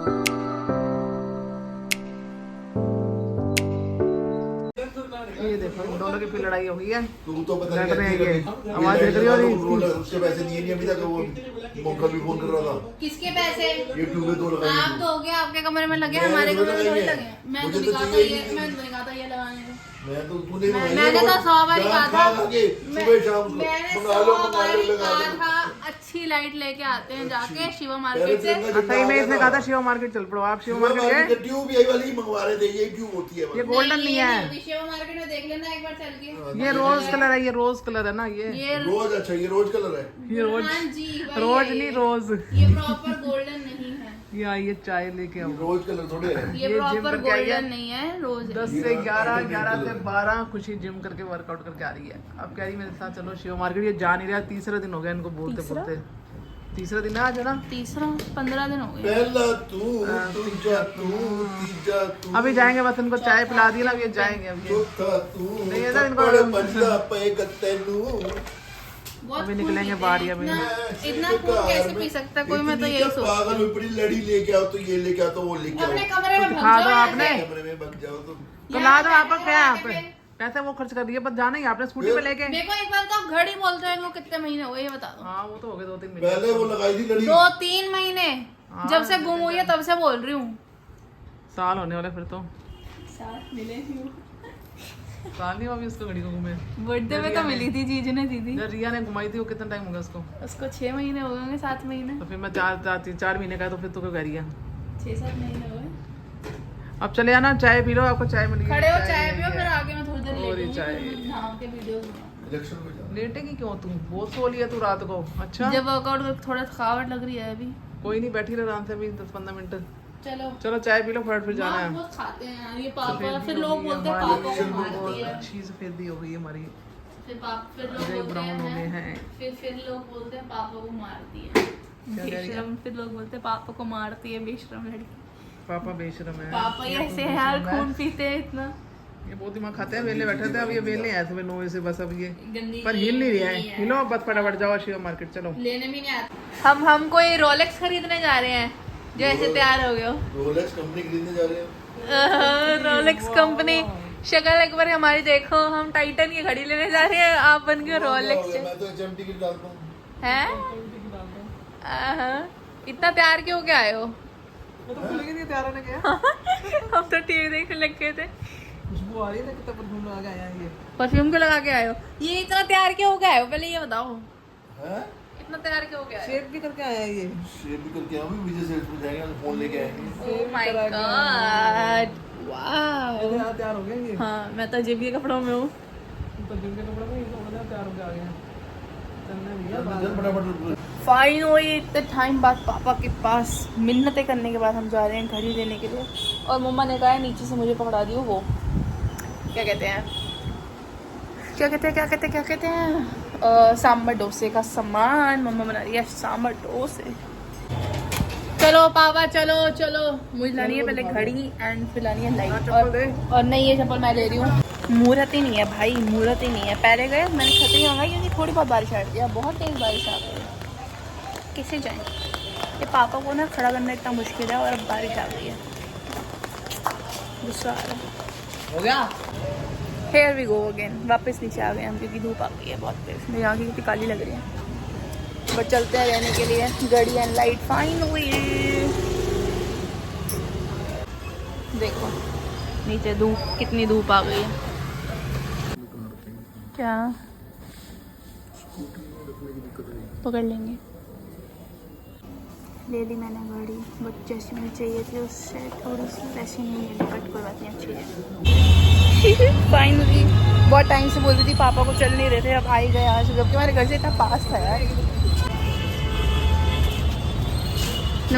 ये देखो इन दोनों की फिर लड़ाई हो गई है। तू तो पता लड़ रहे हैं नहीं ये। आवाज देख रही हो रही इसकी? उसके पैसे दिए नहीं अभी तक। वो मौका भी फोन कर रहा था। किसके पैसे? ये ट्यूबे तो लगाएंगे। आप दोगे, आपके कमरे में लगे, मैं हमारे तो कमरे में थोड़ी लगाएंगे। लगे। मैं मुझे तो तो निकालता चाहिए ये, ही मैं तो निकालता ये लगाने को। मैं तो तूने मैंने तो 100 बार कहा था, सुबह शाम को मैंने मंगा 100 लो बार लगा कहा दो। था अच्छी लाइट लेके आते हैं जाके शिवा मार्केट से। सही में इसने कहा था शिवा मार्केट चल पड़ो। आप शिवा मार्केट गए? ट्यूब यही वाली मंगवा रहे थे। ये ट्यूब होती है ये गोल्डन नहीं है, शिवा मार्केट में देख लेना एक बार चल के। ये रोज कलर है। ये रोज कलर है ना। ये रोज। अच्छा ये रोज कलर है। ये रोज हाँ जी, वही रोज है नहीं ये। रोज। ये प्रॉपर गोल्डन नहीं है। ये आइए चाय लेके आओ। रोज कलर थोड़े है। ये जिम प्रॉपर करके आई है। गोल्डन नहीं है, रोज है। 10 से 11, 11 से 12 खुशी जिम करके वर्कआउट करके आ रही है। अब कह रही मेरे साथ चलो शिवा मार्केट। ये जा नहीं रहा। तीसरा दिन हो गया इनको बोलते बोलते। तीसरा दिन है आज, है ना? तीसरा 15 दिन हो गए। पहला तू तीजा तू। अभी जाएंगे, बस इनको चाय पिला दी ना। अब ये जाएंगे अब ये। चौथा तू नहीं है ना इनको। थप्पड़ पंजा पेगा तेनू। बहुत अभी निकलेंगे खून बाहर पीते अभी। हैं। इतना खून कैसे पी सकता है कोई? मैं तो यही सोचती पागल हूँ। में बड़ी लड़ी लेके आओ तो ये लेके आओ तो वो लेके आओ। अपने कमरे में दिखा भग दो जाओ आपने। ऐसे। कमरे में बग जाओ तो। तो ला दो आप क्या यहाँ पे पैसे वो खर्च कर दिए। बस जाना ही आपने स्कूटी पे लेके। मेरे को एक बार तो आप घड़ी बोलते हैं, इनको कितने महीने हो गए ये बता दो। हाँ वो तो हो गए 2-3 महीने। पहले वो लगाई थी लड़ी। 2-3 महीने जब से गुम हुई है तब से बोल रही हूँ। साल होने वाला फिर तो। साथ मिले साल नहीं हुआ अभी उसको घड़ी को घूमे। बर्थडे में तो मिली थी जीजू ने दीदी। जब रिया ने घुमाई थी वो कितना टाइम हो गया उसको? उसको 6 महीने हो गए, 7 महीने, तो फिर मैं 4 महीने का है, तो फिर तो क्यों कह रही है? 6-7 महीने हो गए। अब चले आना, चाय पी लो। आपको चाय मिल गई। खड़े हो चाय पियो, फिर आगे मैं थोड़ी देर और ये लेटूंगी, चाय। फिर मैं नहा के वीडियो बनाऊंगी। इलेक्शन में जा। लेटेगी क्यों तू? बहुत सो लिया तू रात को। अच्छा जब वर्कआउट में थोड़ा थकावट लग रही है अभी। कोई नहीं, बैठी रह आराम से अभी 10-15 मिनट। चलो चलो चाय पी लो, फटाफट फिर जाना है। बहुत खाते हैं यार ये पापा। सफेदी फिर हो लोग गई है बोलते हैं हमारी, पापा को मारती है। अच्छी सफेदी हो गई है हमारी। फिर लोग ग्रे बोलते ब्राउन हो गए हैं, हैं। फिर लोग बोलते हैं पापा को मारती है क्या कह रही है? बेशरम। फिर लोग बोलते हैं पापा को मारती है बेशरम लड़की। पापा बेशरम है। पापा ही या ऐसे तुम हैं यार, बेशरम है। खून पीते हैं इतना। ये बहुत दिमाग खाते हैं। वेले बैठे थे, अब ये वेले आए सुबह 9 बजे से। बस अब ये गंदी पर हिल नहीं रहा है। है। हिलो बस, फटाफट जाओ शिवा मार्केट चलो। लेने भी नहीं आता। हम कोई रोलेक्स खरीदने जा रहे हैं जो ऐसे तैयार हो गए हो। रोलेक्स कंपनी खरीदने जा रहे हैं। Rolex company. शक्ल एक बार हमारी देखो, हम टाइटन की घड़ी लेने जा रहे हैं, आप बन गए रोलेक्स मैं तो एचएमटी की डालता हूँ। हैं। इतना तैयार क्यों क्या आए हो? वो तो भूल गई थी तैयार होने के। हम तो टीवी देखने लग गए थे। खुशबू आ रही है ना, कितना परफ्यूम लगा के आया है ये। परफ्यूम क्यों लगा के आए हो? ये इतना तैयार क्यों हो गए आए हो? पहले ये बताओ, हैं? इतना तैयार क्यों हो गया? शेव भी करके आया है ये। शेव भी करके आऊँ, विजय सेल्स में जाएंगे, फोन लेके आएंगे। Oh my God, wow. तैयार हो गया ये। हाँ, मैं तो जिम के कपड़ों में हूँ। तो जिम के कपड़े में ये तो मतलब तैयार हो गया आ गया। चलने भैया चल फटाफट। फाइन हुई इतने टाइम बाद पापा के पास मिन्नतें करने के बाद हम जा रहे हैं घड़ी लेने के लिए। और मम्मा ने कहा है नीचे से मुझे पकड़ा दियो वो क्या कहते हैं सांभर डोसे का सामान। मम्मा बना रही है सांभर डोसे। चलो पापा चलो मुझे लानी है पहले घड़ी एंड फिर लानी है लाइट। और नहीं, ये चप्पल मैं ले रही हूँ। मुहूर्त ही नहीं है भाई, मुहूर्त ही नहीं है। पहले गए मैंने छतरी मंगाई क्योंकि थोड़ी बहुत बारिश आ रही है, बहुत तेज बारिश आ रही है। कैसे जाएं? ये पापा को ना खड़ा करना इतना मुश्किल है और अब बारिश आ गई है, गुस्सा आ रहा है। हो गया। Here we go again, वापस नीचे आ गए हम क्योंकि धूप आ गई है बहुत तेज। मेरी आँखें कितनी काली लग रही है। बट चलते हैं रहने के लिए। गाड़ी एंड लाइट फाइन हुई। देखो नीचे धूप, कितनी धूप आ गई है। क्या पकड़ लेंगे। ले ली मैंने गाड़ी, बट जैसी मुझे चाहिए थी उससे थोड़ी सी वैसी नहीं मिली, बट कोई बात नहीं, अच्छी है। फाइनली बहुत टाइम से बोल रही थी, पापा को चल नहीं रहे थे, अब आ ही गए आज, जबकि हमारे घर से इतना पास था यार।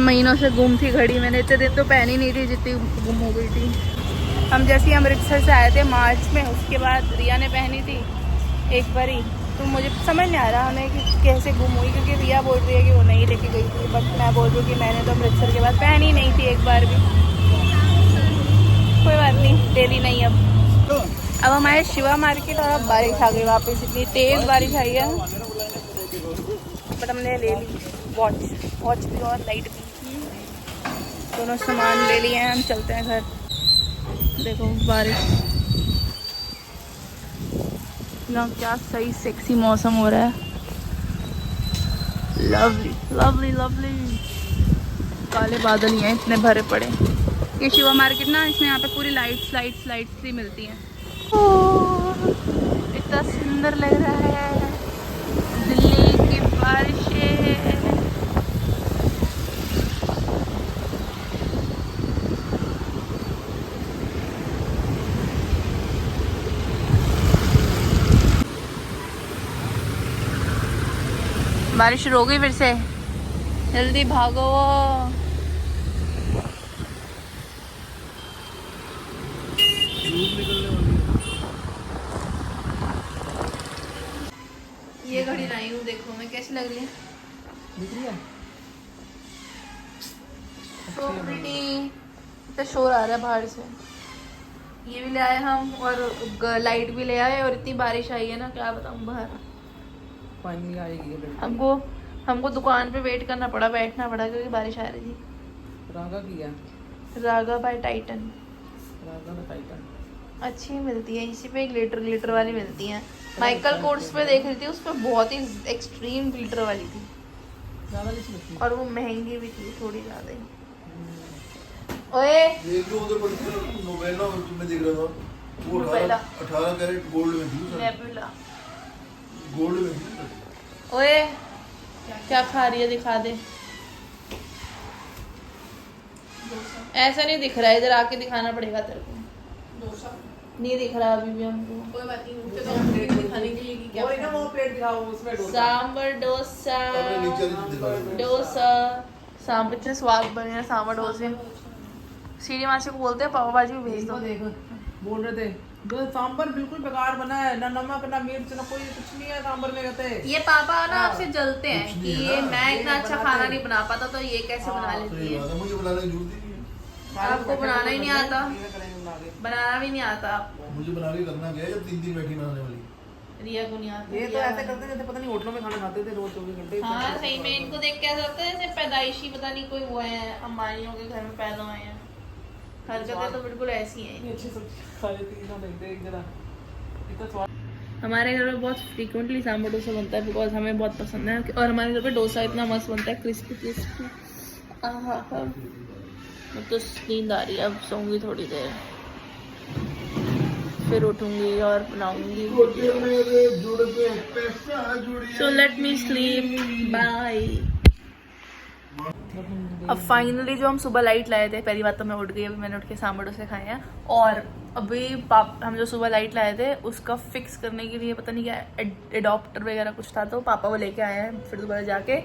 महीनों से गुम थी घड़ी, मैंने इतने दिन तो पहनी नहीं थी जितनी गुम हो गई थी। हम जैसे ही अमृतसर से आए थे मार्च में, उसके बाद रिया ने पहनी थी एक बार ही, तो मुझे समझ नहीं आ रहा हमें कि कैसे गुम हुई, क्योंकि रिया बोल रही है कि वो नहीं लेके गई थी, बट मैं बोल रही हूँ कि मैंने तो अमृतसर के बाद पहनी नहीं थी एक बार भी। कोई बात नहीं, डेली नहीं। अब हम आए शिवा मार्केट और अब बारिश आ गई वापस, इतनी तेज़ बारिश आई है। बट हमने ले ली वॉच भी और लाइट भी। दोनों सामान ले लिए हैं, हम चलते हैं घर। देखो बारिश, यहाँ क्या सही सेक्सी मौसम हो रहा है। Lovely lovely lovely. काले बादल ही हैं इतने भरे पड़े। ये शिवा मार्केट ना, इसमें यहाँ पे पूरी लाइट्स ही मिलती हैं। इतना सुंदर लग रहा है। दिल्ली की बारिशें। बारिश शुरू हो गई फिर से, जल्दी भागो। ये घड़ी लाई हूँ, देखो मैं कैसी लग रही है। दिख रही है? So pretty। इतना शोर आ रहा है बाहर से। ये भी ले आए हम, और लाइट भी ले आए, और इतनी बारिश आई है ना, क्या बताऊँ बाहर। फाइनली आएगी ये लड़की। हमको दुकान पे वेट करना पड़ा, बैठना पड़ा, क्योंकि बारिश आ रही थी। रागा किया? रागा बाय टाइटन। रागा में टाइटन अच्छी मिलती है इसी पे, ग्लिटर वाली मिलती हैं। माइकल कोर्स पे देख रही थी, उस पे बहुत ही एक्सट्रीम ग्लिटर वाली थी, ज़्यादा नहीं लगती। और वो महंगी भी थी थोड़ी ज़्यादा ही। ओए देख लो उधर पड़ती है नोवेला, मैं देख रहा था वो नोवेला। 18 कैरेट गोल्ड में थी सर, नेबुला। गोल्ड में थी सर। ओए क्या खा रही है, दिखा दे। ऐसा नहीं दिख रहा है, इधर आके दिखाना पड़ेगा तेरे को। नहीं दिख रहा अभी भी हमको। कोई बात नहीं, दिखाने के लिए कि क्या ना वो प्लेट दिखाओ, उसमें डोसा। सांबर डोसा। अबे नीचे दिखा रहा है। डोसा सांबर, इतने स्वाद बने हैं सांबर डोसे। सीढ़ी मासी को बोलते हैं पाव भाजी भी भेज दो। देखो बोल रहे थे जो सांबर बिल्कुल बेकार बना है, ना नमक ना मिर्च ना कोई कुछ नहीं है सांबर में, कहते हैं। ये पापा ना आपसे जलते हैं कुछ कि नहीं है ये ना, मैं ये इतना अच्छा बनाते खाना हैं। नहीं बना पाता, तो ये कैसे बना लेती सही है। बात है, मुझे बनाने की जरूरत ही नहीं है। आपको बनाना ही नहीं आता। ये करेंगे बना के। बनाना भी नहीं आता आपको। मुझे बना के करना क्या है जब 3 दिन बैठी बनाने वाली। रिया को नहीं आता। ये तो ऐसे करते हैं जैसे पता नहीं होटलों में खाना खाते थे रोज 24 घंटे। हाँ सही में, इनको देख के ऐसा लगता है जैसे पैदाइशी पता नहीं कोई हुए हैं, अंबानियों के घर में पैदा हुए हैं। हरकतें तो बिल्कुल ऐसी हैं। इतनी अच्छी सब्जी खा लेती है ना, देखते एक जरा इतना स्वाद। हमारे घर में बहुत फ्रीक्वेंटली सांभर डोसा बनता है, बिकॉज हमें बहुत पसंद है, और हमारे घर पे डोसा इतना मस्त बनता है, क्रिस्पी क्रिस्पी। आहा, तो नींद आ रही है, अब सोऊंगी थोड़ी देर, फिर उठूंगी और बनाऊंगी। So let me sleep, bye. अब फाइनली जो हम सुबह लाइट लाए थे, पहली बात तो मैं उठ गई, अभी मैंने उठ के सांभर डोसे खाए हैं, और अभी हम जो सुबह लाइट लाए थे उसका फिक्स करने के लिए पता नहीं क्या एडॉप्टर वगैरह कुछ था, तो पापा वो लेके आए हैं, फिर दोबारा जाके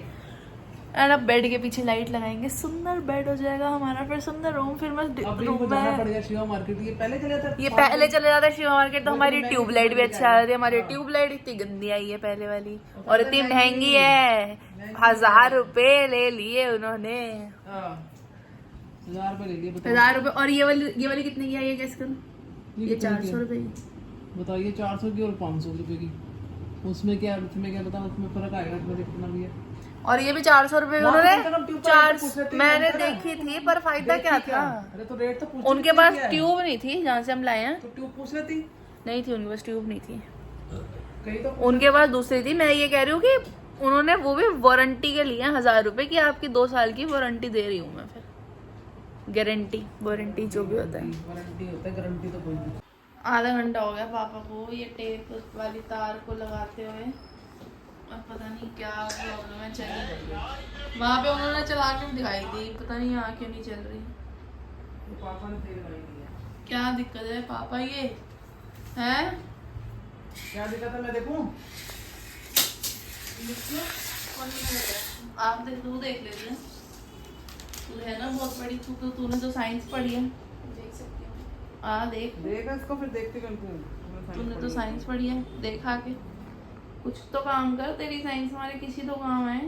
एंड अब बेड के पीछे लाइट लगाएंगे, सुंदर बेड हो जाएगा हमारा, फिर सुंदर रूम, फिर मैं रूम में। पड़ गया शिवा मार्केट, ये पहले चले जाता। ये पहले चले जाता है शिवा मार्केट, तो हमारी ट्यूबलाइट भी अच्छी आ रही थी। हमारी ट्यूबलाइट इतनी गंदी आई है पहले वाली, और इतनी महंगी है, 1000 रुपए ले लिए उन्होंने। 1000 रुपए ले लिए, 1000 रुपए। और ये वाली कितने की आई है, कैसे करूँ? ये 400 रुपए की। बताइए, 400 की और 500 रुपए की, उसमें क्या बता, उसमें फर्क आएगा कितना भी है। और ये भी 400 रुपए उन्होंने मैंने देखी थी, पर फायदा क्या था? अरे तो रेट तो पूछ, उनके पास ट्यूब नहीं थी जहाँ से हम लाए हैं, तो ट्यूब पूछ लेती। नहीं थी उनके पास, ट्यूब नहीं थी कहीं तो उनके पास, दूसरी थी। मैं ये कह रही हूँ कि उन्होंने वो भी वारंटी के लिए 1000 रुपए की, आपकी 2 साल की वारंटी दे रही हूँ मैं, फिर गारंटी वारंटी जो भी होता है, वारंटी होता है, गारंटी तो कोई नहीं। आधा घंटा हो गया पापा को ये टेप वाली तार को लगाते हुए, और पता नहीं क्या प्रॉब्लम है, चल नहीं रही। वहाँ पे उन्होंने चला के भी दिखाई थी, पता नहीं यहाँ क्यों नहीं चल रही। तो पापा ने तेल लगाई दी है। क्या दिक्कत है पापा, ये है क्या दिक्कत है, मैं देखूं? आप तू देख लेते हैं, तू है ना बहुत बड़ी, तूने तो साइंस पढ़ी है, देख सकती हूँ। देख इसको, फिर देखते तूने तो साइंस पढ़ी है, देखा के कुछ तो काम कर, तेरी साइंस हमारे किसी तो काम है।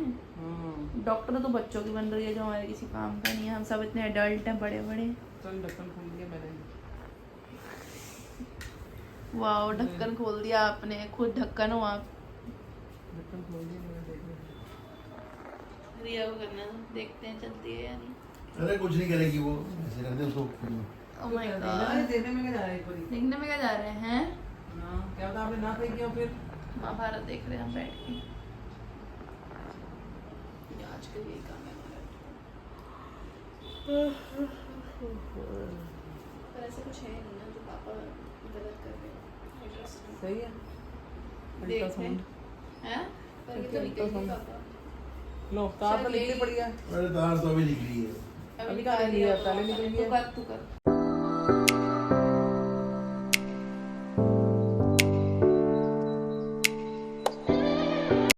डॉक्टर तो बच्चों की बन रही है, जो हमारे किसी काम का नहीं है, हम सब इतने एडल्ट हैं, बड़े बड़े। चल ढक्कन खोल दिया मैंने। वाह, ढक्कन खोल दिया आपने, खुद ढक्कन हो आप। ढक्कन खोल दिया मैंने, देखने। रिया को करना, देखते हैं चलती है या नहीं। अरे कुछ नहीं करेगी वो, ऐसे रहते उसको। Oh my God. देखने में क्या जा रहा है एक बारी? देखने में क्या जा रहे हैं? हाँ, क्या होता आपने ना सही किया फिर? महाभारत देख रहे हैं हम बैठ के। ये आजकल यही काम है हमारा। पर ऐसा कुछ है नहीं ना जो पापा गलत कर रहे हैं। Interesting. सही है। देख अल्ट्रासाउंड। हैं? पर ये तो निकल नहीं पापा। लो, तार तो चल, निकली यही- पड़ी है। अरे तार तो अभी निकली है। अभी कहाँ निकली है? पहले निकल गई है। तू कर